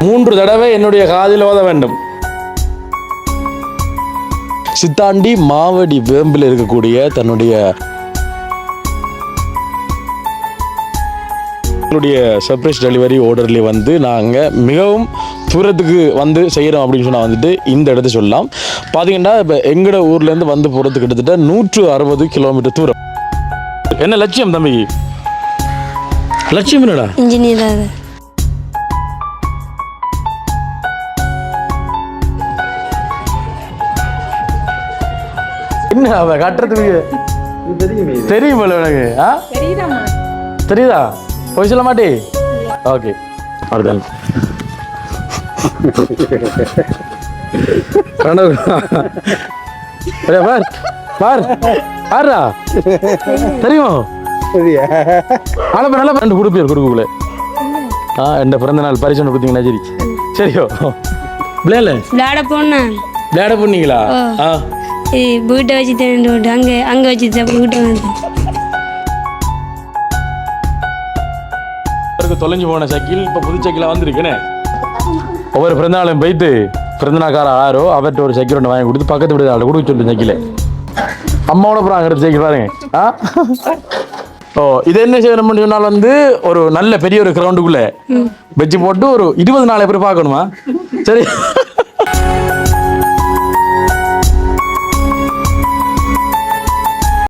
மூன்று தடவை என்னுடைய காதில் ஓத வேண்டும். சித்தாண்டி மாவடி வேம்பில் இருக்கக்கூடிய தன்னுடைய சர்ப்ரைஸ் டெலிவரி ஆர்டர்ல வந்து நாங்கள் மிகவும் தூரத்துக்கு வந்து செய்கிறோம் அப்படின்னு சொன்னால் வந்துட்டு இந்த இடத்த சொல்லலாம். பார்த்தீங்கன்னா இப்போ எங்களோட ஊர்லேருந்து வந்து போகிறதுக்கு கிட்டத்தட்ட 160 கிலோமீட்டர் தூரம். என்ன லட்சியம் தம்பி? லட்சியம் என்னடா? இன்ஜினியர். என்ன அவ கட்டுறதுக்கு தெரியுமா உனக்கு? தெரியுதா? போய் சொல்ல மாட்டே. ஓகே அப்படிதான். பார் பார் பாருடா தெரியுமா? ஆனால் நல்லா ரெண்டு கொடுப்பீர் கொடுக்குள்ளே. என் பிறந்த நாள் பரிசு ஒன்று கொடுத்தீங்கன்னா சரி சரியோ? விளையாட போனீங்களா? வீட்டை வச்சு அங்கே வச்சு வீட்டை தொலைஞ்சு போன சைக்கிள் இப்போ புது சைக்கிளாக வந்திருக்குன்னு ஒவ்வொரு பிறந்தநாளும் போயிட்டு பிறந்தநாக்கார ஆரோ அவர்கிட்ட ஒரு சைக்கிள் ஒன்று வாங்கி கொடுத்து பக்கத்து விட ஆள் கொடுக்க சொல்லிட்டு சைக்கிள் அம்மாவோட அப்புறம் அங்கே சைக்கிள் பாருங்க. ஓ இது என்ன செய்யணும்னு சொன்னால் வந்து ஒரு நல்ல பெரிய ஒரு கிரவுண்டுக்குள்ளே வச்சு போட்டு ஒரு 20 நாள் எப்படி பார்க்கணுமா? சரி